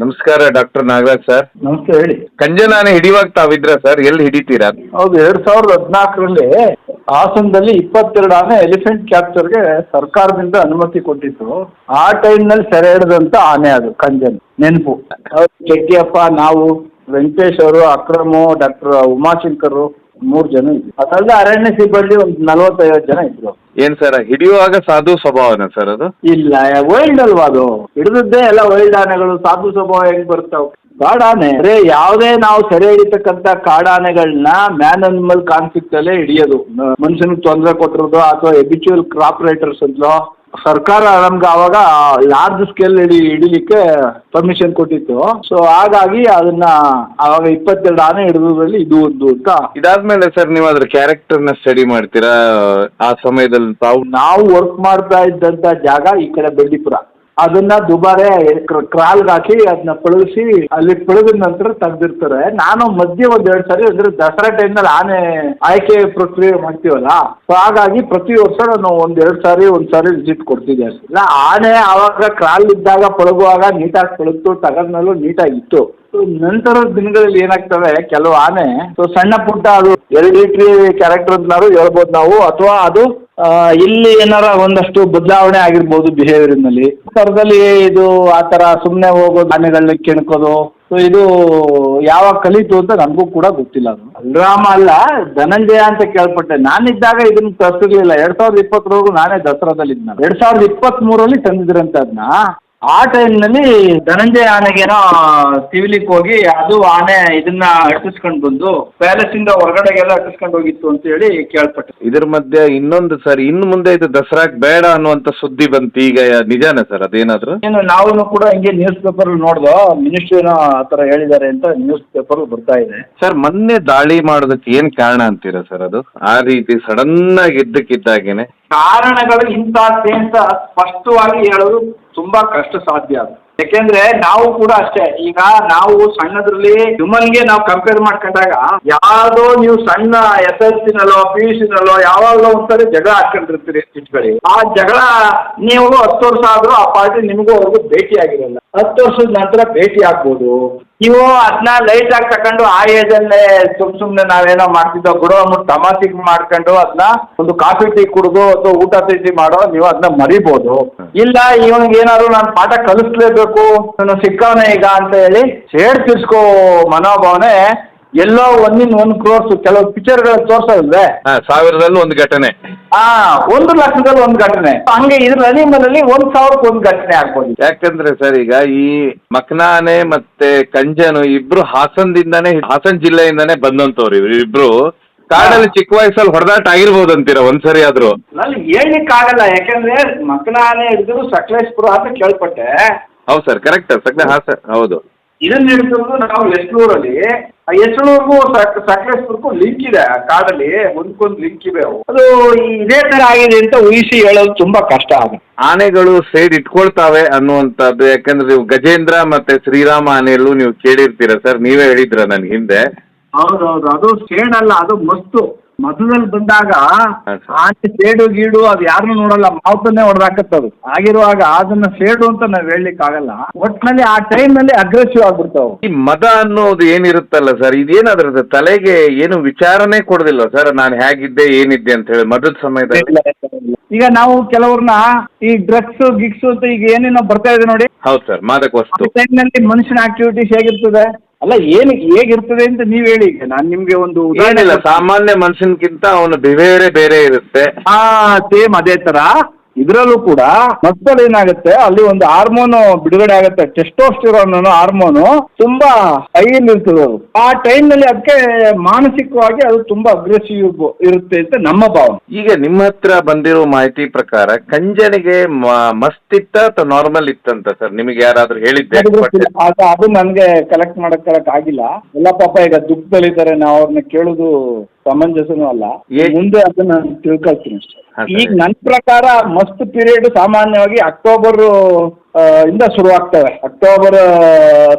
ನಮಸ್ಕಾರ doctor Nagaraj sir. ನಮಸ್ತೆ, ಹೇಳಿ. ಕಂಜನಾನೆ ಹಿಡಿಯುವಾಗ ತಾವಿದ್ರ ಸರ್, ಎಲ್ಲಿ ಹಿಡಿತೀರಾ? ಹೌದು, 2014ರಲ್ಲಿ ಹಾಸನದಲ್ಲಿ 22 ಆನೆ ಎಲಿಫೆಂಟ್ ಕ್ಯಾಪ್ಚರ್ಗೆ ಸರ್ಕಾರದಿಂದ ಅನುಮತಿ ಕೊಟ್ಟಿತ್ತು. ಆ ಟೈಮ್ನಲ್ಲಿ ಸೆರೆ ಹಿಡಿದಂತ ಆನೆ ಅದು ಕಂಜನ್. ನೆನಪು ಚೆಟ್ಟಿಯಪ್ಪ, ನಾವು, ವೆಂಕಟೇಶ್ ಅವರು, ಅಕ್ರಮು, ಡಾಕ್ಟರ್ ಉಮಾಶಂಕರ್ 3 ಜನ ಇದ್ರು. ಅದಲ್ಲದೆ ಅರಣ್ಯ ಸಿಬ್ಬಂದಿ ಒಂದು 40-50 ಜನ ಇದ್ರು. ಏನ್ ಸರ್, ಹಿಡಿಯುವಾಗ ಸಾಧು ಸ್ವಭಾವನ ಸರ್ ಅದು? ಇಲ್ಲ, ವೈಲ್ಡ್ ಅಲ್ವಾ ಅದು. ಹಿಡಿದದ್ದೇ ಎಲ್ಲ ವೈಲ್ಡ್ ಆನೆಗಳು, ಸಾಧು ಸ್ವಭಾವ ಹೆಂಗ್ ಬರ್ತಾವ? ಕಾಡಾನೆ ಯಾವುದೇ ನಾವು ಸೆರೆ ಹಿಡಿತಕ್ಕಂತ ಕಾಡಾನೆಗಳನ್ನ ಮ್ಯಾನ್ ಅನಿಮಲ್ ಕಾನ್ಫ್ಲಿಕ್ಟ್ ಅಲ್ಲೇ ಹಿಡಿಯೋದು. ಮನುಷ್ಯನಿಗೆ ತೊಂದರೆ ಕೊಟ್ಟಿರೋದು ಅಥವಾ ಎಬಿಚುವಲ್ ಕ್ರಾಪ್ ರೈಟರ್ಸ್ ಅಂತಲೋ ಸರ್ಕಾರ ನಮ್ಗೆ ಅವಾಗ ಲಾರ್ಜ್ ಸ್ಕೇಲ್ ಹಿಡಿಲಿಕ್ಕೆ ಪರ್ಮಿಷನ್ ಕೊಟ್ಟಿತ್ತು. ಸೊ ಹಾಗಾಗಿ ಅದನ್ನ ಅವಾಗ 22 ಆನೆ ಹಿಡಿದ್ರಲ್ಲಿ ಇದು ಒಂದು ಅಂತ. ಇದಾದ್ಮೇಲೆ ಸರ್ ನೀವು ಅದ್ರ ಕ್ಯಾರೆಕ್ಟರ್ನ ಸ್ಟಡಿ ಮಾಡ್ತೀರಾ? ಆ ಸಮಯದಲ್ಲಿ ನಾವು ವರ್ಕ್ ಮಾಡ್ತಾ ಇದ್ದಂತ ಜಾಗ ಈ ಕಡೆ ಬೆಳ್ಳಿಪುರ. ಅದನ್ನ ದುಬಾರೆ ಕ್ರಾಲ್ಗೆ ಹಾಕಿ ಅದನ್ನ ಪಳಗಿಸಿ ಅಲ್ಲಿ ಪಳಗಿದ ನಂತರ ತೆಗ್ದಿರ್ತಾರೆ. ನಾನು ಮಧ್ಯೆ 1-2 ಸಾರಿ ಅಂದ್ರೆ ದಸರಾ ಟೈಮ್ನಲ್ಲಿ ಆನೆ ಆಯ್ಕೆ ಪ್ರಕ್ರಿಯೆ ಮಾಡ್ತೀವಲ್ಲ, ಸೊ ಹಾಗಾಗಿ ಪ್ರತಿ ವರ್ಷ ನಾನು 1-2 ಸಾರಿ ವಿಸಿಟ್ ಕೊಡ್ತಿದ್ದೆ. ಇಲ್ಲ, ಆನೆ ಆವಾಗ ಕ್ರಾಲ್ ಇದ್ದಾಗ ಪಳಗುವಾಗ ನೀಟಾಗಿ ಪಳಗ್ತು, ತಗದ್ಮೇಲೂ ನೀಟಾಗಿತ್ತು. ನಂತರದ ದಿನಗಳಲ್ಲಿ ಏನಾಗ್ತವೆ, ಕೆಲವು ಆನೆ ಸಣ್ಣ ಪುಟ್ಟ ಅದು 2 ಲೀಟ್ರಿ ಕ್ಯಾರೆಕ್ಟರ್ ಅಂತನಾದ್ರು ಹೇಳ್ಬೋದು ನಾವು, ಅಥವಾ ಅದು ಇಲ್ಲಿ ಏನಾರ ಒಂದಷ್ಟು ಬದಲಾವಣೆ ಆಗಿರ್ಬೋದು ಬಿಹೇವಿಯರ್ನಲ್ಲಿ. ಥರದಲ್ಲಿ ಇದು ಆ ಥರ ಸುಮ್ಮನೆ ಹೋಗೋದು, ಆನೆಗಳನ್ನ ಕೆಣಕೋದು, ಸೊ ಇದು ಯಾವಾಗ ಕಲಿತು ಅಂತ ನನಗೂ ಕೂಡ ಗೊತ್ತಿಲ್ಲ. ಅದು ಬಲರಾಮ ಅಲ್ಲ, ಧನಂಜಯ ಅಂತ ಕೇಳ್ಪಟ್ಟೆ. ನಾನಿದ್ದಾಗ ಇದನ್ನ ತರಿಸಿರ್ಲಿಲ್ಲ. 2020 ನಾನೇ ದಸರಾದಲ್ಲಿ ಇದ್ನ. 2023ರಲ್ಲಿ ತಂದಿದ್ರಂತೆ ಅದನ್ನ. ಆ ಟೈಮ್ನಲ್ಲಿ ಧನಂಜಯ ಆನೆಗೇನೋ ತಿವಿಲಿಕ್ಕೆ ಹೋಗಿ ಅದು ಆನೆ ಇದನ್ನ ಅಟ್ಟಿಸ್ಕೊಂಡು ಬಂದು ಪ್ಯಾಲೇಸಿಂದ ಹೊರಗಡೆಗೆಲ್ಲ ಅಟ್ಟಿಸ್ಕೊಂಡು ಹೋಗಿತ್ತು ಅಂತ ಹೇಳಿ ಕೇಳ್ಪಟ್ಟೆ. ಇದ್ರ ಮಧ್ಯೆ ಇನ್ನೊಂದು ಸರ್, ಇನ್ನು ಮುಂದೆ ಇದು ದಸರಾಕ್ ಬೇಡ ಅನ್ನುವಂತ ಸುದ್ದಿ ಬಂತು, ಈಗ ನಿಜಾನ ಸರ್ ಅದೇನಾದ್ರು? ಏನು ನಾವು ಕೂಡ ಹಿಂಗೆ ನ್ಯೂಸ್ ಪೇಪರ್ ನೋಡ್ದೋ, ಮಿನಿಸ್ಟ್ರಿ ಏನೋ ಆ ಥರ ಹೇಳಿದ್ದಾರೆ ಅಂತ ನ್ಯೂಸ್ ಪೇಪರ್ ಬರ್ತಾ ಇದೆ. ಸರ್, ಮೊನ್ನೆ ದಾಳಿ ಮಾಡೋದಕ್ಕೆ ಏನ್ ಕಾರಣ ಅಂತೀರಾ ಸರ್? ಅದು ಆ ರೀತಿ ಸಡನ್ ಆಗಿ ಇದ್ದಕ್ಕಿದ್ದಾಗೇನೆ ಕಾರಣಗಳು ಇಂಥದ್ದೇ ಅಂತ ಸ್ಪಷ್ಟವಾಗಿ ಹೇಳೋದು ತುಂಬಾ ಕಷ್ಟ ಸಾಧ್ಯ. ಅದು ಯಾಕೆಂದ್ರೆ ನಾವು ಕೂಡ ಅಷ್ಟೇ. ಈಗ ನಾವು ಸಣ್ಣದ್ರಲ್ಲಿ ಹ್ಯೂಮನ್ಗೆ ನಾವು ಕಂಪೇರ್ ಮಾಡ್ಕೊಂಡಾಗ ಯಾವ್ದೋ ನೀವು ಸಣ್ಣ SSLC ನಲ್ಲೋ PUC ನಲ್ಲೋ ಯಾವಾಗಲೋ ಒಂದ್ಸರಿ ಜಗಳ ಹಾಕೊಂಡಿರ್ತೀರಿ ಸಿಟ್ಗಳಿಗೆ. ಆ ಜಗಳ ನೀವು 10 ವರ್ಷ ಆದ್ರೂ ಆ ಪಾರ್ಟಿ ನಿಮಗೂ ಅವ್ರಿಗೂ ಭೇಟಿ ಆಗಿರಲ್ಲ. 10 ವರ್ಷದ ನಂತರ ಭೇಟಿ ಆಗ್ಬೋದು. ನೀವು ಅದನ್ನ ಲೈಟ್ ಆಗಿ ತಕೊಂಡು ಆ ಏಜಲ್ಲೇ ಸುಮ್ಮನೆ ನಾವೇನೋ ಮಾಡ್ತಿದ್ದೋ ಬಿಡೋ ಅಂದ್ಬಿಟ್ಟು ತಮಾಷೆಗೆ ಮಾಡ್ಕೊಂಡು ಅದನ್ನ ಒಂದು ಕಾಫಿ ಟೀ ಕುಡಿದು ಅಥವಾ ಊಟ ತಿಂಡಿ ಮಾಡೋ ನೀವು ಅದನ್ನ ಮರಿಬೋದು. ಇಲ್ಲ, ಇವನಿಗೆ ಏನಾದ್ರು ನಾನು ಪಾಠ ಕಲಿಸ್ಲೇಬೇಕು, ನಾನು ಸಿಕ್ಕವನೇ ಈಗ ಅಂತ ಹೇಳಿ ಸೇಡ್ ತಿರ್ಸ್ಕೋ ಮನೋಭಾವನೆ ಎಲ್ಲೋ 1 crores ಕೆಲವು ಪಿಕ್ಚರ್ಗಳು ತೋರ್ಸೋದಿಲ್ವೇ? 1000ರಲ್ಲಿ 1 ಘಟನೆ, 1 ಲಕ್ಷದಲ್ಲಿ 1 ಘಟನೆ, ಹಂಗೆ ಇದ್ರ ಅನಿಮಲಲ್ಲಿ 1000ಕ್ಕೆ 1 ಘಟನೆ ಆಗ್ಬೋದು. ಯಾಕಂದ್ರೆ ಸರ್, ಈಗ ಈ ಮಕ್ನಾನೆ ಮತ್ತೆ ಕಂಜನು ಇಬ್ರು ಹಾಸನ್ ಜಿಲ್ಲೆಯಿಂದಾನೇ ಬಂದಂತವ್ರು. ಇಬ್ರು ಕಾಡಲ್ಲಿ ಚಿಕ್ಕ ವಯಸ್ಸಲ್ಲಿ ಹೊಡೆದಾಟ ಆಗಿರ್ಬೋದು ಅಂತೀರಾ ಒಂದ್ಸರಿ ಆದ್ರೂ? ನಾನು ಹೇಳ್ಲಿಕ್ಕೆ ಆಗಲ್ಲ, ಯಾಕಂದ್ರೆ ಮಕ್ನಾನೆ ಹಿಡಿದ್ರು ಸಕಲೇಶ್ಪುರ ಅಂತ ಕೇಳ್ಪಟ್ಟೆ. ಹೌದು ಸರ್, ಕರೆಕ್ಟ್. ಹಾಸನ್, ಹೌದು. ಇದನ್ನ ಹಿಡಿದ್ರು ನಾವು ಎಸ್ಳೂರಲ್ಲಿ. ಎಸ್ಳೂರ್ಗೂ ಸಕಲೇಶ್ಪುರಕ್ಕೂ ಲಿಂಕ್ ಇದೆ. ಕಾಡಲ್ಲಿ ಒಂದ್ಕೊಂದು ಲಿಂಕ್ ಇವೆ. ಅದು ಇದೇ ತರ ಆಗಿದೆ ಅಂತ ಊಹಿಸಿ ಹೇಳೋದು ತುಂಬಾ ಕಷ್ಟ ಆಗುತ್ತೆ. ಆನೆಗಳು ಸೇಡ್ ಇಟ್ಕೊಳ್ತಾವೆ ಅನ್ನುವಂಥದ್ದು, ಯಾಕಂದ್ರೆ ನೀವು ಗಜೇಂದ್ರ ಮತ್ತೆ ಶ್ರೀರಾಮ ಆನೆಯಲ್ಲೂ ನೀವು ಕೇಳಿರ್ತೀರ ಸರ್, ನೀವೇ ಹೇಳಿದ್ರ ನನ್ ಹಿಂದೆ. ಹೌದೌದು, ಅದು ಸೇಡ್ ಅಲ್ಲ, ಅದು ಮಸ್ತು. ಮೊದಲಲ್ಲಿ ಬಂದಾಗ ಆನೆ ಸೇಡು ಗೀಡು ಅದು ಯಾರನ್ನೂ ನೋಡಲ್ಲ, ಮಾವುತನ್ನೇ ಹೊಡೆದಾಕತ್ತದು. ಆಗಿರುವಾಗ ಅದನ್ನ ಸೇಡು ಅಂತ ನಾವ್ ಹೇಳಲಿಕ್ಕೆ ಆಗಲ್ಲ. ಒಟ್ಟಿನಲ್ಲಿ ಆ ಟೈಮ್ನಲ್ಲಿ ಅಗ್ರೆಸಿವ್ ಆಗ್ಬಿಡ್ತಾವ. ಈ ಮದ ಅನ್ನೋದು ಏನಿರುತ್ತಲ್ಲ ಸರ್, ಇದೇನಾದ್ರೂ ತಲೆಗೆ ಏನು ವಿಚಾರನೆ ಕೊಡೋದಿಲ್ಲ ಸರ್, ನಾನು ಹೇಗಿದ್ದೆ ಏನಿದ್ದೆ ಅಂತ ಹೇಳಿ ಮದದ ಸಮಯದಲ್ಲಿ? ಈಗ ನಾವು ಕೆಲವ್ರನ್ನ ಈ ಡ್ರಗ್ಸ್ ಗಿಗ್ಸ್ ಅಂತ ಈಗ ಏನೇನೋ ಬರ್ತಾ ಇದೆ ನೋಡಿ. ಹೌದು ಸರ್, ಮಾದಕ ವಸ್ತು. ಟೈಮ್ನಲ್ಲಿ ಮನುಷ್ಯನ ಆಕ್ಟಿವಿಟೀಸ್ ಹೇಗಿರ್ತದೆ ಅಲ್ಲ, ಹೇಗಿರ್ತದೆ ಅಂತ ನೀವ್ ಹೇಳಿ. ಈಗ ನಾನು ನಿಮ್ಗೆ ಒಂದು ಏನಿಲ್ಲ, ಸಾಮಾನ್ಯ ಮನುಷ್ಯನ್ಕಿಂತ ಅವನ ಬಿಹೇವಿಯರೇ ಬೇರೆ ಇರುತ್ತೆ. ಸೇಮ್ ಅದೇ ತರ ಇದರಲ್ಲೂ ಕೂಡ ಮಕ್ಕಳು ಏನಾಗುತ್ತೆ, ಅಲ್ಲಿ ಒಂದು ಹಾರ್ಮೋನು ಬಿಡುಗಡೆ ಆಗುತ್ತೆ, ಟೆಸ್ಟೋಸ್ಟೆರಾನ್ ಅನ್ನೋ ಹಾರ್ಮೋನು ತುಂಬಾ ಹೈಯಲ್ಲಿ ಇರ್ತದೆ. ಅದು ಆ ಟೈಮ್ನಲ್ಲಿ ಅದಕ್ಕೆ ಮಾನಸಿಕವಾಗಿ ಅದು ತುಂಬಾ ಅಗ್ರೆಸಿವ್ ಇರುತ್ತೆ ಅಂತ ನಮ್ಮ ಭಾವನೆ. ಈಗ ನಿಮ್ಮ ಹತ್ರ ಬಂದಿರೋ ಮಾಹಿತಿ ಪ್ರಕಾರ ಕಂಜನಿಗೆ ಮಸ್ತ್ ಅಥವಾ ನಾರ್ಮಲ್ ಇತ್ತಂತ ಸರ್, ನಿಮಗೆ ಯಾರಾದ್ರೂ ಹೇಳಿದ್ದೆ? ಅದು ನನ್ಗೆ ಕಲೆಕ್ಟ್ ಮಾಡಕ್ ಆಗಿಲ್ಲ. ಎಲ್ಲ ಪಾಪ ಈಗ ದುಃಖದಲ್ಲಿದ್ದಾರೆ, ನಾವು ಅವ್ರನ್ನ ಕೇಳುದು ಸಮಂಜಸನೂ ಅಲ್ಲ. ಮುಂದೆ ಅದನ್ನ ತಿಳ್ಕೊಳ್ತೀನಿ. ಈಗ ನನ್ನ ಪ್ರಕಾರ ಮಸ್ತ್ ಪೀರಿಯಡ್ ಸಾಮಾನ್ಯವಾಗಿ ಅಕ್ಟೋಬರ್ ಇಂದ ಶುರುವಾಗ್ತವೆ. ಅಕ್ಟೋಬರ್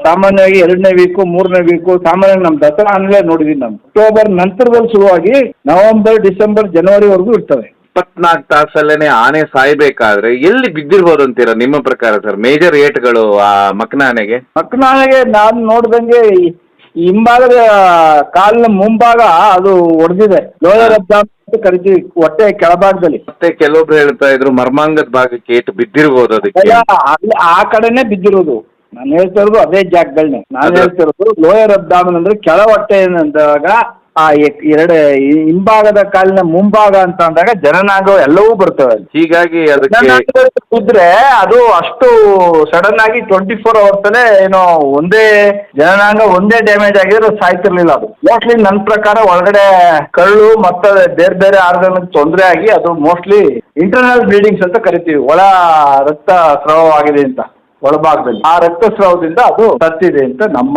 ಸಾಮಾನ್ಯವಾಗಿ 2ನೇ ವೀಕು 3ನೇ ವೀಕು ಸಾಮಾನ್ಯವಾಗಿ ನಮ್ಮ ದಸರಾ ಆನ್ಲೇ ನೋಡಿದೀನಿ. ನಮ್ಮ ಅಕ್ಟೋಬರ್ ನಂತರದಲ್ಲಿ ಶುರುವಾಗಿ ನವೆಂಬರ್ ಡಿಸೆಂಬರ್ ಜನವರಿವರೆಗೂ ಇರ್ತವೆ. 24 ತಾಸಲ್ಲೇನೆ ಆನೆ ಸಾಯ್ಬೇಕಾದ್ರೆ ಎಲ್ಲಿ ಬಿದ್ದಿರ್ಬೋದು ಅಂತೀರಾ ನಿಮ್ಮ ಪ್ರಕಾರ ಸರ್ ಮೇಜರ್ ಏಟ್ಗಳು ಆ ಮಕ್ನ ಆನೆಗೆ? ಮಕ್ಕಳಿಗೆ ನಾನು ನೋಡ್ದಂಗೆ ಈ ಹಿಂಭಾಗದ ಕಾಲಿನ ಮುಂಭಾಗ ಅದು ಹೊಡೆದಿದೆ, ಲೋಯರ್ ಅಬ್ಡಾಮಿನ್ ಅಂತ ಕರಿತೀವಿ, ಹೊಟ್ಟೆ ಕೆಳಭಾಗದಲ್ಲಿ. ಮತ್ತೆ ಕೆಲವೊಬ್ರು ಹೇಳ್ತಾ ಇದ್ರು ಮರ್ಮಾಂಗದ ಭಾಗಕ್ಕೆ ಏಟು ಬಿದ್ದಿರ್ಬೋದು ಅದಕ್ಕೆ. ಅಲ್ಲಿ ಆ ಕಡೆನೆ ಬಿದ್ದಿರೋದು. ನಾನು ಹೇಳ್ತಾ ಇರೋದು ಅದೇ ಜಾಗಗಳನ್ನೇ ನಾನು ಹೇಳ್ತಿರೋದು. ಲೋಯರ್ ಅಬ್ಡಾಮಿನ್ ಅಂದ್ರೆ ಕೆಳ ಹೊಟ್ಟೆ ಅಂದಾಗ ಆ ಎರಡು ಹಿಂಭಾಗದ ಕಾಲಿನ ಮುಂಭಾಗ ಅಂತ ಅಂದಾಗ ಜನನಾಂಗ ಎಲ್ಲವೂ ಬರ್ತವೆ. ಹೀಗಾಗಿ ಅದಕ್ಕೆ ಬಿದ್ರೆ ಅದು ಅಷ್ಟು ಸಡನ್ ಆಗಿ 24 hours ಅಲ್ಲೇ ಏನೋ ಒಂದೇ ಜನನಾಂಗ ಒಂದೇ ಡ್ಯಾಮೇಜ್ ಆಗಿದ್ರೆ ಸಾಯ್ತಿರ್ಲಿಲ್ಲ. ಅದು ಮೋಸ್ಟ್ಲಿ ನನ್ನ ಪ್ರಕಾರ ಒಳಗಡೆ ಕಳ್ಳು ಮತ್ತೆ ಬೇರೆ ಬೇರೆ ಆರ್ಗನ್ ತೊಂದರೆ ಆಗಿ ಅದು ಮೋಸ್ಟ್ಲಿ ಇಂಟರ್ನಲ್ ಬ್ಲೀಡಿಂಗ್ಸ್ ಅಂತ ಕರಿತೀವಿ, ಒಳ ರಕ್ತ ಸ್ರಾವವಾಗಿದೆ ಅಂತ ಒಳಭಾಗದಲ್ಲಿ. ಆ ರಕ್ತಸ್ರಾವದಿಂದ ಅದು ಸತ್ತಿದೆ ಅಂತ ನಮ್ಮ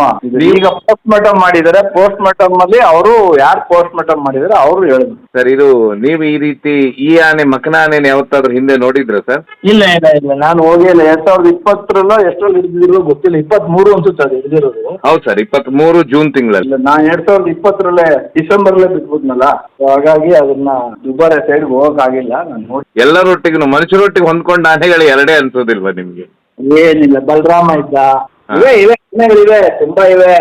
ಈಗ ಪೋಸ್ಟ್ ಮಾರ್ಟಮ್ ಮಾಡಿದ್ದಾರೆ. ಪೋಸ್ಟ್ ಮಾರ್ಟಮ್ ಅಲ್ಲಿ ಅವರು ಯಾರು ಪೋಸ್ಟ್ ಮಾರ್ಟಮ್ ಮಾಡಿದ್ದಾರೆ ಅವರು ಹೇಳಿದ್ರು. ಸರ್ ಇದು ನೀವು ಈ ರೀತಿ ಈ ಆನೆ ಮಕನ ಆನೆ ಯಾವತ್ತಾದ್ರೂ ಹಿಂದೆ ನೋಡಿದ್ರ ಸರ್? ಇಲ್ಲ ಇಲ್ಲ ಇಲ್ಲ, ನಾನು ಹೋಗಿಲ್ಲ. 2020 ಎಷ್ಟರಲ್ಲಿ ಹಿಡಿದಿರೋ ಗೊತ್ತಿಲ್ಲ, 23 ಅನ್ಸುತ್ತೆ ಅದು ಹಿಡಿದಿರೋದು. ಹೌದು ಸರ್, 23 ಜೂನ್ ತಿಂಗಳಲ್ಲಿ. ನಾನು 2020 ಡಿಸೆಂಬರ್ಲೇ ಬಿಟ್ಬಿಟ್ನಲ್ಲ, ಹಾಗಾಗಿ ಅದನ್ನ ದುಬಾರೆ ಸೈಡ್ಗೆ ಹೋಗಕ್ಕಾಗಿಲ್ಲ. ನಾನು ನೋಡಿ ಎಲ್ಲರೊಟ್ಟಿಗೂ ಮನುಷ್ಯರೊಟ್ಟಿಗೆ ಹೊಂದ್ಕೊಂಡ ಆನೆಗಳು ಎರಡೇ ಅನ್ಸೋದಿಲ್ವಾ ನಿಮ್ಗೆ? ಏನಿಲ್ಲ, ಬಲರಾಮ ಇದ್ದ, ಇವೆ ಆನೆಗಳಿವೆ, ತುಂಬಾ ಇವೆ.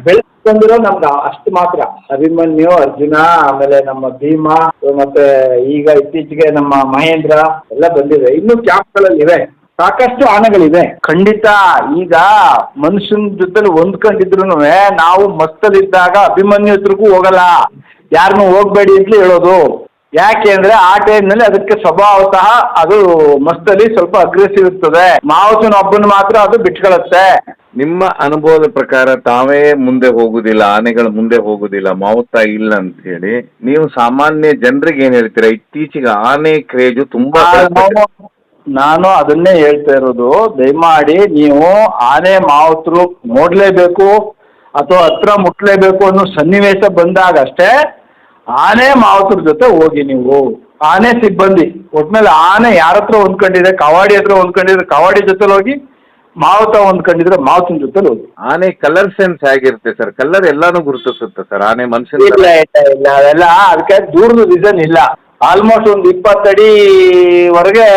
ಬೆಳಕು ಬಂದಿರೋ ನಮ್ಗೆ ಅಷ್ಟು ಮಾತ್ರ. ಅಭಿಮನ್ಯು, ಅರ್ಜುನ, ಆಮೇಲೆ ನಮ್ಮ ಭೀಮ, ಮತ್ತೆ ಈಗ ಇತ್ತೀಚೆಗೆ ನಮ್ಮ ಮಹೇಂದ್ರ ಎಲ್ಲ ಬಂದಿದೆ. ಇನ್ನು ಕ್ಯಾಂಪ್ಗಳಲ್ಲಿ ಇವೆ, ಸಾಕಷ್ಟು ಆನೆಗಳಿವೆ ಖಂಡಿತ. ಈಗ ಮನುಷ್ಯನ ಜೊತೆ ಹೊಂದ್ಕೊಂಡಿದ್ರು ನಾವು ಮಸ್ತಲ್ಲಿದ್ದಾಗ ಅಭಿಮನ್ಯು ಹತ್ರಕ್ಕೂ ಹೋಗಲ್ಲ, ಯಾರನ್ನೂ ಹೋಗ್ಬೇಡಿ ಅಂತ ಹೇಳೋದು. ಯಾಕೆ ಅಂದ್ರೆ ಆ ಟೈಮ್ನಲ್ಲಿ ಅದಕ್ಕೆ ಸ್ವಭಾವತಃ ಅದು ಮಸ್ತಲ್ಲಿ ಸ್ವಲ್ಪ ಅಗ್ರೆಸಿವ್ ಇರ್ತದೆ. ಮಾವುತನ ಒಬ್ಬನ ಮಾತ್ರ ಅದು ಬಿಟ್ಕೊಳ್ಳುತ್ತೆ. ನಿಮ್ಮ ಅನುಭವದ ಪ್ರಕಾರ ತಾವೇ ಮುಂದೆ ಹೋಗುದಿಲ್ಲ, ಆನೆಗಳು ಮುಂದೆ ಹೋಗುದಿಲ್ಲ, ಮಾವುತ ಇಲ್ಲ ಅಂತ ಹೇಳಿ ನೀವು ಸಾಮಾನ್ಯ ಜನರಿಗೆ ಏನ್ ಹೇಳ್ತೀರಾ? ಇತ್ತೀಚೆಗೆ ಆನೆ ಕ್ರೇಜು ತುಂಬಾ ನಾನು ಅದನ್ನೇ ಹೇಳ್ತಾ ಇರೋದು. ದಯಮಾಡಿ ನೀವು ಆನೆ ಮಾವುತರು ನೋಡ್ಲೇಬೇಕು ಅಥವಾ ಹತ್ರ ಮುಟ್ಲೇಬೇಕು ಅನ್ನೋ ಸನ್ನಿವೇಶ ಬಂದಾಗ ಅಷ್ಟೇ ಆನೆ ಮಾವುತರ ಜೊತೆ ಹೋಗಿ. ನೀವು ಆನೆ ಸಿಬ್ಬಂದಿ ಒಟ್ನಲ್ಲಿ ಆನೆ ಯಾರ ಹತ್ರ ಹೊಂದ್ಕೊಂಡಿದೆ, ಕವಾಡಿ ಹತ್ರ ಹೊಂದ್ಕೊಂಡಿದ್ರೆ ಕವಾಡಿ ಜೊತೆ ಹೋಗಿ, ಮಾವುತ ಹೊಂದ್ಕೊಂಡಿದ್ರೆ ಮಾವುತನ ಜೊತೆ ಹೋಗಿ. ಆನೆ ಕಲರ್ ಸೆನ್ಸ್ ಹೇಗಿರುತ್ತೆ ಸರ್? ಕಲರ್ ಎಲ್ಲಾನು ಗುರುತಿಸುತ್ತೆ ಸರ್ ಆನೆ ಮನುಷ್ಯನ? ಇಲ್ಲ ಇಲ್ಲ ಇಲ್ಲ, ಅದೆಲ್ಲ ಅದಕ್ಕೆ ದೂರದ ರೀಸನ್ ಇಲ್ಲ. ಆಲ್ಮೋಸ್ಟ್ ಒಂದು 20 ಅಡಿವರೆಗೆ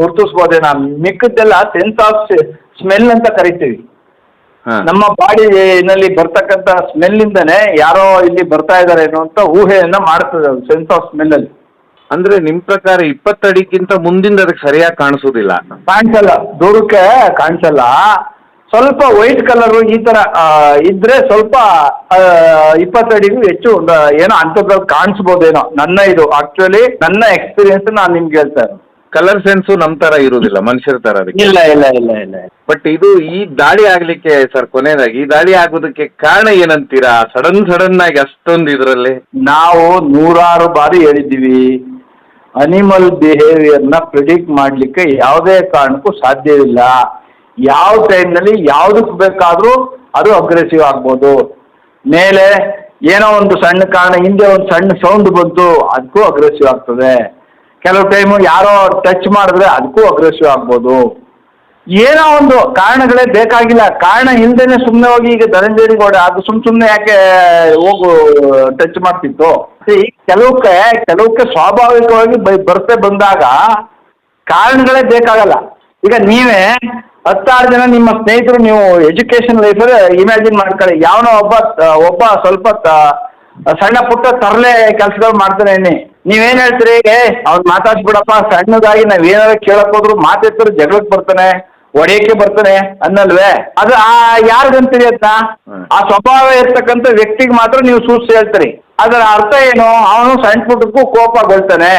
ಗುರುತಿಸ್ಬೋದೇ. ನಾವು ಮಿಕ್ಕದ್ದೆಲ್ಲ ಸೆನ್ಸ್ ಆಫ್ ಸ್ಮೆಲ್ ಅಂತ ಕರಿತೀವಿ. ನಮ್ಮ ಬಾಡಿನಲ್ಲಿ ಬರ್ತಕ್ಕಂಥ ಸ್ಮೆಲ್ಲಿಂದನೇ ಯಾರೋ ಇಲ್ಲಿ ಬರ್ತಾ ಇದ್ದಾರೆ ಏನೋ ಅಂತ ಊಹೆಯನ್ನ ಮಾಡ್ತದೆ ಅದು ಸೆನ್ಸ್ ಆಫ್ ಸ್ಮೆಲ್ ಅಲ್ಲಿ. ಅಂದ್ರೆ ನಿಮ್ ಪ್ರಕಾರ 20 ಅಡಿಗಿಂತ ಮುಂದಿಂದ ಅದಕ್ಕೆ ಸರಿಯಾಗಿ ಕಾಣಿಸೋದಿಲ್ಲ? ಕಾಣಿಸಲ್ಲ, ದೂರಕ್ಕೆ ಕಾಣಿಸಲ್ಲ. ಸ್ವಲ್ಪ ವೈಟ್ ಕಲರ್ ಈ ತರ ಇದ್ರೆ ಸ್ವಲ್ಪ 20 ಅಡಿಗೂ ಹೆಚ್ಚು ಏನೋ ಅಂಥದ್ರಲ್ಲಿ ಕಾಣಿಸ್ಬೋದೇನೋ. ನನ್ನ ಎಕ್ಸ್ಪೀರಿಯನ್ಸ್ ನಾನು ನಿಮ್ಗೆ ಹೇಳ್ತಾ ಇರೋದು. ಕಲರ್ ಸೆನ್ಸು ನಮ್ ತರ ಇರುವುದಿಲ್ಲ, ಮನುಷ್ಯರ ತರ ಅದಕ್ಕೆ? ಇಲ್ಲ ಇಲ್ಲ ಇಲ್ಲ ಇಲ್ಲ. ಬಟ್ ಇದು ಈ ದಾಳಿ ಆಗ್ಲಿಕ್ಕೆ ಸರ್, ಕೊನೆಯದಾಗಿ ಈ ದಾಳಿ ಆಗೋದಕ್ಕೆ ಕಾರಣ ಏನಂತೀರಾ? ಸಡನ್ ಆಗಿ ಅಷ್ಟೊಂದು ಇದರಲ್ಲಿ ನಾವು 100 ಬಾರಿ ಹೇಳಿದ್ದೀವಿ, ಅನಿಮಲ್ ಬಿಹೇವಿಯರ್ನ ಪ್ರಿಡಿಕ್ಟ್ ಮಾಡಲಿಕ್ಕೆ ಯಾವುದೇ ಕಾರಣಕ್ಕೂ ಸಾಧ್ಯವಿಲ್ಲ. ಯಾವ ಟೈಮ್ನಲ್ಲಿ ಯಾವುದಕ್ಕೆ ಬೇಕಾದರೂ ಅದು ಅಗ್ರೆಸಿವ್ ಆಗ್ಬೋದು. ಮೇಲೆ ಏನೋ ಒಂದು ಸಣ್ಣ ಕಾರಣ, ಹಿಂದೆ ಒಂದು ಸಣ್ಣ ಸೌಂಡ್ ಬಂತು, ಅದಕ್ಕೂ ಅಗ್ರೆಸಿವ್ ಆಗ್ತದೆ. ಕೆಲವು ಟೈಮು ಯಾರೋ ಟಚ್ ಮಾಡಿದ್ರೆ ಅದಕ್ಕೂ ಅಗ್ರೆಸಿವ್ ಆಗ್ಬೋದು. ಏನೋ ಒಂದು ಕಾರಣಗಳೇ ಬೇಕಾಗಿಲ್ಲ. ಕಾರಣ ಇಲ್ದೇನೆ ಸುಮ್ಮನೆ ಹೋಗಿ ಈಗ ಧನಂಜಯ ಗೌಡ ಅದು ಸುಮ್ಮನೆ ಯಾಕೆ ಹೋಗು ಟಚ್ ಮಾಡ್ತಿತ್ತು? ಕೆಲವಕ್ಕೆ ಸ್ವಾಭಾವಿಕವಾಗಿ ಬಂದಾಗ ಕಾರಣಗಳೇ ಬೇಕಾಗಲ್ಲ. ಈಗ ನೀವೇ 16 ಜನ ನಿಮ್ಮ ಸ್ನೇಹಿತರು, ನೀವು ಎಜುಕೇಶನ್ ಲೈಫಲ್ಲಿ ಇಮ್ಯಾಜಿನ್ ಮಾಡ್ಕೊಳ್ಳಿ. ಯಾವನೋ ಒಬ್ಬ ಸ್ವಲ್ಪ ಸಣ್ಣ ಪುಟ್ಟ ತರಲೆ ಕೆಲಸಗಳು ಮಾಡ್ತಾನೆ. ನೀವೇನ್ ಹೇಳ್ತೀರಿ? ಅವ್ನು ಮಾತಾಡ್ಸ್ಬಿಡಪ್ಪ, ಸಣ್ಣದಾಗಿ ನಾವ್ ಏನಾದ್ರು ಕೇಳಕ್ ಹೋದ್ರು ಮಾತಾಡ್ತಾರೆ, ಜಗಳಕ್ಕೆ ಬರ್ತಾನೆ, ಒಡೆಯಕ್ಕೆ ಬರ್ತಾನೆ ಅನ್ನಲ್ವೇ? ಅದು ಯಾರಿಗಂತೀರಿ ಅಂತ? ಆ ಸ್ವಭಾವ ಇರ್ತಕ್ಕಂಥ ವ್ಯಕ್ತಿಗೆ ಮಾತ್ರ ನೀವು ಸೂಚಿಸಿ ಹೇಳ್ತೀರಿ. ಅದರ ಅರ್ಥ ಏನು? ಅವನು ಸಣ್ಣ ಪುಟ್ಟಕ್ಕೂ ಕೋಪಗೊಳ್ತಾನೆ,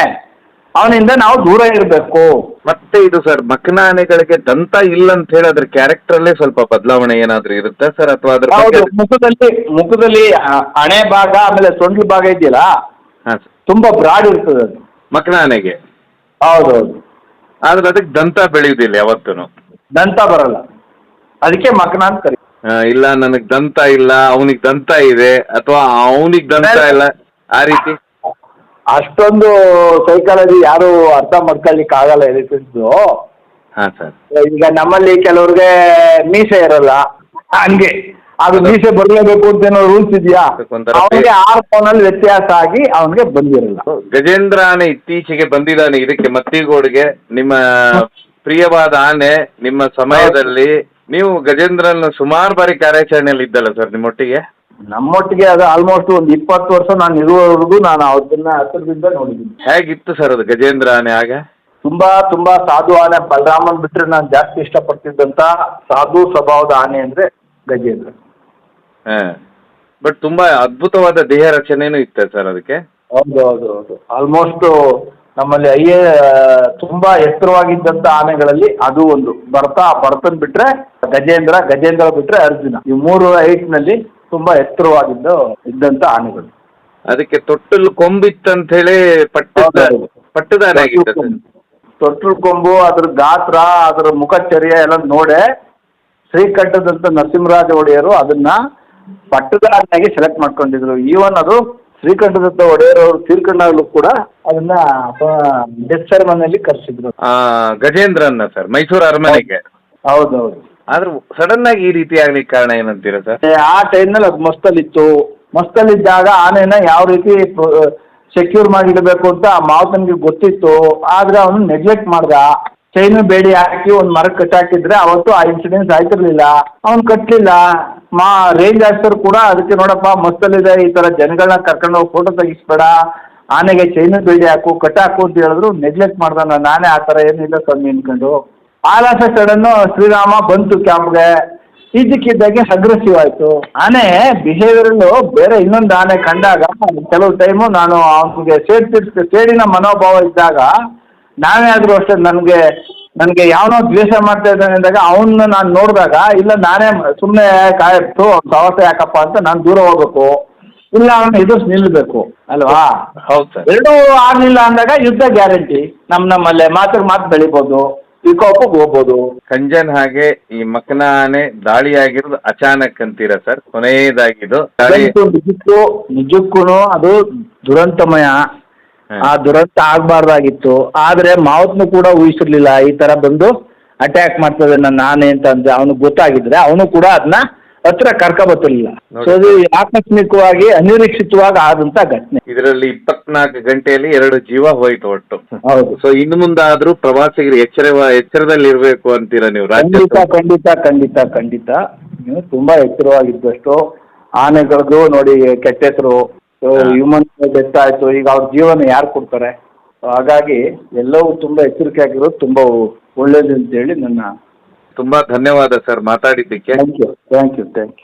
ಅವನಿಂದ ನಾವು ದೂರ ಇರಬೇಕು. ಮತ್ತೆ ಇದು ಸರ್, ಮಕ್ನ ಆನೆಗಳಿಗೆ ದಂತ ಇಲ್ಲ ಅಂತ ಹೇಳಿ ಅದ್ರ ಕ್ಯಾರೆಕ್ಟರ್ ಅಲ್ಲೇ ಸ್ವಲ್ಪ ಬದಲಾವಣೆ ಏನಾದ್ರು ಇರುತ್ತೆ ಸರ್? ಅಥವಾ ಅದ್ರ ಮುಖದಲ್ಲಿ ಹಣೆ ಭಾಗ ಆಮೇಲೆ ಸೊಂಡ್ಲು ಭಾಗ ಇದೆಯಲ್ಲ, ತುಂಬಾ ಬ್ರಾಡ್ ಇರ್ತದೆ ಅದು ಮಕ್ನ ಆನೆಗೆ. ಹೌದೌದು. ಆದ್ರೆ ಅದಕ್ಕೆ ದಂತ ಬೆಳೆಯುವುದಿಲ್ಲ ಯಾವತ್ತೂ? ದಂತ ಬರಲ್ಲ, ಅದಕ್ಕೆ ಮಕ್ನ ಅಂತ ಕರಿ. ಇಲ್ಲ ನನಗ್ ದಂತ ಇಲ್ಲ, ಅವನಿಗೆ ದಂತ ಇದೆ, ಅಥವಾ ಅವನಿಗೆ ದಂತ ಇಲ್ಲ, ಆ ರೀತಿ ಅಷ್ಟೊಂದು ಸೈಕಾಲಜಿ ಯಾರು ಅರ್ಥ ಮಾಡ್ಕೊಳ್ಳಿಕ್ಕೆ ಆಗಲ್ಲ ಎಲಿಫೆಂಟ್ಸು. ಹಾಂ ಸರ್. ಈಗ ನಮ್ಮಲ್ಲಿ ಕೆಲವ್ರಿಗೆ ಮೀಸೆ ಇರಲ್ಲ, ಹಂಗೆ ಅದು ಮೀಸೆ ಬರಲೇಬೇಕು ಅಂತ ಏನೋ ರೂಲ್ಸ್ ಇದೆಯಾ? ಒಂಥರ ಅವನಿಗೆ 6 ಪೌನಲ್ಲಿ ವ್ಯತ್ಯಾಸ ಆಗಿ ಅವನಿಗೆ ಬಂದಿರಲ್ಲ. ಗಜೇಂದ್ರ ಆನೆ ಇತ್ತೀಚೆಗೆ ಬಂದಿದ್ದಾನೆ ಇದಕ್ಕೆ ಮತ್ತಿಗೋಡ್ಗೆ. ನಿಮ್ಮ ಪ್ರಿಯವಾದ ಆನೆ ನಿಮ್ಮ ಸಮಯದಲ್ಲಿ ನೀವು ಗಜೇಂದ್ರನ ಸುಮಾರು ಬಾರಿ ಕಾರ್ಯಾಚರಣೆಯಲ್ಲಿ ಇದ್ದಲ್ಲ ಸರ್ ನಿಮ್ಮೊಟ್ಟಿಗೆ? ನಮ್ಮೊಟ್ಟಿಗೆ ಅದು ಆಲ್ಮೋಸ್ಟ್ ಒಂದು 20 ವರ್ಷ ನಾನು ಇರುವವರೆಗೂ ನಾನು ಅದನ್ನ ಹತ್ತಿರದಿಂದ ನೋಡಿದ್ದೀನಿ. ಹೇಗಿತ್ತು ಸರ್ ಅದು ಗಜೇಂದ್ರ ಆನೆ ಆಗ? ತುಂಬಾ ಸಾಧು ಆನೆ. ಬಲರಾಮನ್ ಬಿಟ್ರೆ ನಾನು ಜಾಸ್ತಿ ಇಷ್ಟಪಡ್ತಿದ್ದಂತ ಸಾಧು ಸ್ವಭಾವದ ಆನೆ ಅಂದ್ರೆ ಗಜೇಂದ್ರ. ಬಟ್ ತುಂಬಾ ಅದ್ಭುತವಾದ ದೇಹ ರಚನೆನೂ ಇತ್ತು ಸರ್ ಅದಕ್ಕೆ. ಹೌದು. ಆಲ್ಮೋಸ್ಟ್ ನಮ್ಮಲ್ಲಿ ತುಂಬಾ ಎತ್ತರವಾಗಿದ್ದಂತ ಆನೆಗಳಲ್ಲಿ ಅದು ಒಂದು. ಭರತನ್ ಬಿಟ್ರೆ ಗಜೇಂದ್ರ ಬಿಟ್ರೆ ಅರ್ಜುನ, ಈ 3 ಹೈಟ್ನಲ್ಲಿ ತುಂಬಾ ಇದ್ದಂತ ಆನೆಗಳು. ಅದಕ್ಕೆ ತೊಟ್ಟಲು ಕೊಂಬಿತ್ತಂತ ಹೇಳಿ ಪಟ್ಟದ ಆನೆ ಆಗಿತ್ತು ಸರ್. ತೊಟ್ಟಲು ಕೊಂಬು, ಅದ್ರ ಗಾತ್ರ, ಅದ್ರ ಮುಖಚರ್ಯ ಎಲ್ಲ ನೋಡೆ ಶ್ರೀಕಂಠದಂತ ನರಸಿಂಹರಾಜ ಒಡೆಯರು ಅದನ್ನ ಪಟ್ಟದ ಆನೆಯಾಗಿ ಸೆಲೆಕ್ಟ್ ಮಾಡ್ಕೊಂಡಿದ್ರು. ಈವನ್ ಅದು ಶ್ರೀಕಂಠದತ್ತ ಒಡೆಯರವರು ತೀರ್ಕೊಂಡಾಗಲೂ ಕೂಡ ಅದನ್ನ ಡೆತ್ ಸೆರೆಮನಿಯಲ್ಲಿ ಕರೆಸಿದ್ರು ಗಜೇಂದ್ರನ್ನ ಸರ್ ಮೈಸೂರು ಅರಮನೆಗೆ. ಹೌದು. ಆದ್ರೆ ಸಡನ್ ಆಗಿ ಈ ರೀತಿ ಆಗ್ಲಿಕ್ಕೆ ಕಾರಣ ಏನಂತೀರಾ ಸರ್? ಆ ಟೈಮ್ನಲ್ಲಿ ಅದು ಮಸ್ತಲ್ಲಿದ್ದಾಗ ಆನೆನ ಯಾವ ರೀತಿ ಸೆಕ್ಯೂರ್ ಮಾಡಿಡಬೇಕು ಅಂತ ಮಾವತನಿಗೆ ಗೊತ್ತಿತ್ತು. ಆದ್ರೆ ಅವನು ನೆಗ್ಲೆಕ್ಟ್ ಮಾಡ್ದ. ಚೈನು ಬೇಡಿ ಹಾಕಿ ಒಂದು ಮರಕ್ಕೆ ಕಟ್ಟಾಕಿದ್ರೆ ಅವತ್ತು ಆ ಇನ್ಸಿಡೆನ್ಸ್ ಆಯ್ತಿರ್ಲಿಲ್ಲ. ಅವ್ನು ಕಟ್ಟಲಿಲ್ಲ. ರೇಂಜ್ ಆಫೀಸರ್ ಕೂಡ ಅದಕ್ಕೆ ನೋಡಪ್ಪ ಮಸ್ತಲ್ಲಿದೆ, ಈ ತರ ಜನಗಳನ್ನ ಕರ್ಕೊಂಡು ಹೋಗಿ ಫೋಟೋ ತೆಗಿಸ್ಬೇಡ, ಆನೆಗೆ ಚೈನು ಬೇಡಿ ಹಾಕು ಕಟ್ಟಾಕು ಅಂತ ಹೇಳಿದ್ರು. ನೆಗ್ಲೆಕ್ಟ್ ಮಾಡ್ದ. ನಾನೇ ಆ ಥರ ಏನಿಲ್ಲ ಸ್ವಾಮಿ ಅನ್ಕೊಂಡು all of a sudden Shriram ಬಂತು ಕ್ಯಾಂಪ್ಗೆ. ಇದ್ದಕ್ಕಿದ್ದಾಗೆ ಅಗ್ರೆಸಿವ್ ಆಯ್ತು ಆನೆ. ಬಿಹೇವಿಯರಲ್ಲು ಬೇರೆ ಇನ್ನೊಂದು ಆನೆ ಕಂಡಾಗ ಕೆಲವು ಟೈಮು ನಾನು ಅವನಿಗೆ ಸೇಡಿನ ಮನೋಭಾವ ಇದ್ದಾಗ ನಾವೇ ಆದರೂ ಅಷ್ಟೇ ನನಗೆ ಯಾವನೋ ದ್ವೇಷ ಮಾಡ್ತಾ ಇದ್ದಾನೆ ಅಂದಾಗ ಅವನ್ನ ನಾನು ನೋಡಿದಾಗ ಇಲ್ಲ ನಾನೇ ಸುಮ್ಮನೆ ಕಾಯಿತು ಸವಾಸ ಯಾಕಪ್ಪ ಅಂತ ನಾನು ದೂರ ಹೋಗ್ಬೇಕು, ಇಲ್ಲ ಅವನ್ನ ಎದುರಿಸಿ ನಿಲ್ಲಬೇಕು ಅಲ್ವಾ? ಹೌದು ಸರ್. ಎರಡೂ ಆಗಲಿಲ್ಲ ಅಂದಾಗ ಯುದ್ಧ ಗ್ಯಾರಂಟಿ. ನಮ್ಮಲ್ಲೇ ಮಾತು ಬೆಳಿಬೋದು, ವಿಕೋಪಕ್ಕೆ ಹೋಗ್ಬೋದು. ಕಂಜನ್ ಹಾಗೆ ಈ ಮಕ್ನ ಆನೆ ದಾಳಿ ಆಗಿರೋದು ಅಚಾನಕ್ ಅಂತೀರಾ ಸರ್? ಕೊನೆಯದಾಗಿದ್ದು ನಿಜಕ್ಕೂ ಅದು ದುರಂತಮಯ. ಆ ದುರಂತ ಆಗ್ಬಾರ್ದಾಗಿತ್ತು. ಆದ್ರೆ ಮಾವತ್ನು ಕೂಡ ಊಹಿಸಿರ್ಲಿಲ್ಲ ಈ ತರ ಬಂದು ಅಟ್ಯಾಕ್ ಮಾಡ್ತದೆ ನನ್ನ ಆನೆ ಅಂತ ಅಂದ್ರೆ. ಅವನು ಗೊತ್ತಾಗಿದ್ರೆ ಅವನು ಕೂಡ ಅದನ್ನ ಹತ್ರ ಕರ್ಕೊಬತ್ತಿರ್ಲಿಲ್ಲ. ಸೊ ಅದು ಆಕಸ್ಮಿಕವಾಗಿ ಅನಿರೀಕ್ಷಿತವಾಗಿ ಆದಂತ ಘಟನೆ. ಇದರಲ್ಲಿ 24 ಗಂಟೆಯಲ್ಲಿ 2 ಜೀವ ಹೋಯ್ತು ಒಟ್ಟು. ಹೌದು. ಸೊ ಇನ್ನು ಮುಂದಾದ್ರೂ ಪ್ರವಾಸಿಗರು ಎಚ್ಚರದಲ್ಲಿ ಇರಬೇಕು ಅಂತೀರಾ ನೀವು? ಖಂಡಿತ ನೀವು ತುಂಬಾ ಎಚ್ಚರವಾಗಿದ್ದಷ್ಟು ಆನೆಗಳಿಗೂ ನೋಡಿ ಕೆಟ್ಟ ಹೆಸರು, ಹ್ಯೂಮನ್ ಡೆತ್ ಆಯ್ತು, ಈಗ ಅವ್ರ ಜೀವನ ಯಾರು ಕೊಡ್ತಾರೆ? ಹಾಗಾಗಿ ಎಲ್ಲವೂ ತುಂಬಾ ಎಚ್ಚರಿಕೆ ಆಗಿರೋದು ತುಂಬಾ ಒಳ್ಳೇದು ಅಂತೇಳಿ ನನ್ನ. ತುಂಬಾ ಧನ್ಯವಾದ ಸರ್ ಮಾತಾಡಿದ್ದಕ್ಕೆ. Thank you.